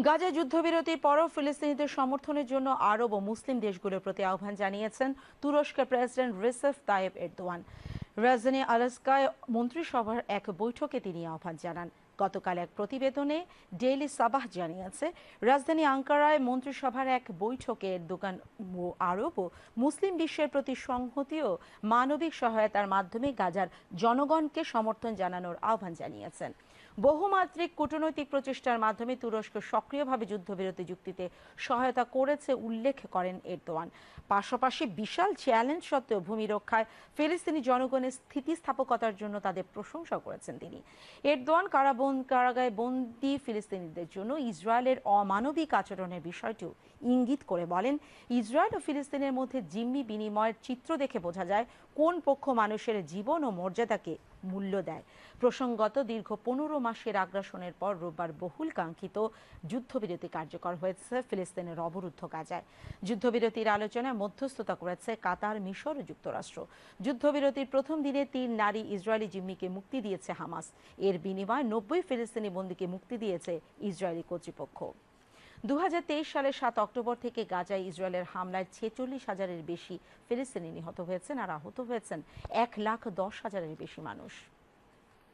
গাজায় যুদ্ধবিরতির পরও ফিলিস্তিনিদের সমর্থনের জন্য আরব ও মুসলিম দেশগুলোর প্রতি আহ্বান জানিয়েছেন তুরস্কের প্রেসিডেন্ট রিসেপ তাইয়েপ এরদোয়ান। রাজধানী আলাস্কায় মন্ত্রিসভার এক বৈঠকে তিনি আহ্বান জানান। গতকাল এক প্রতিবেদনে ডেইলি সাবাহ জানিয়েছে, রাজধানী আঙ্কারায় মন্ত্রিসভার এক বৈঠকে এরদোগান আরব ও মুসলিম বিশ্বের প্রতি সংহতি ও মানবিক সহায়তার মাধ্যমে গাজার জনগণকে সমর্থন জানানোর আহ্বান জানিয়েছেন। বহুমাত্রিক কূটনৈতিক প্রচেষ্টার মাধ্যমে তুরস্ক সক্রিয়ভাবে যুদ্ধবিরতি চুক্তিতে সহায়তা করেছে উল্লেখ করেন এরদোয়ান। পাশাপাশি বিশাল চ্যালেঞ্জ সত্ত্বেও ভূমি রক্ষায় ফিলিস্তিনি জনগণের স্থিতিস্থাপকতার জন্য তাদের প্রশংসা করেছেন তিনি। এরদোয়ান কারাগারে বন্দী ফিলিস্তিনিদের জন্য ইসরায়েলের অমানবিক আচরণের বিষয়টিও ইঙ্গিত করে বলেন, ইসরায়েল ও ফিলিস্তিনের মধ্যে জিম্মি বিনিময়ের চিত্র দেখে বোঝা যায় কোন পক্ষ মানুষের জীবন ও মর্যাদাকে মূল্য দেয়। প্রসঙ্গত, দীর্ঘ 15 মাসের আগ্রাসনের পর রোববার বহুল কাঙ্ক্ষিত যুদ্ধবিরতি কার্যকর হয়েছে ফিলিস্তিনের অবরুদ্ধ গাজায়। যুদ্ধবিরতির আলোচনায় মধ্যস্থতা করেছে কাতার, মিশর ও যুক্তরাষ্ট্র। যুদ্ধবিরতির প্রথম দিনে 3 নারী ইসরায়েলি জিম্মিকে মুক্তি দিয়েছে হামাস। এর বিনিময়ে 90 ফিলিস্তিনি বন্দীকে মুক্তি দিয়েছে ইসরায়েলি কর্তৃপক্ষ। 2023 সালের 7 অক্টোবর থেকে গাজায় ইসরায়েলের হামলায় 46,000-এর বেশি ফিলিস্তিনি নিহত হয়েছেন আর আহত হয়েছেন 1,10,000-এর বেশি মানুষ।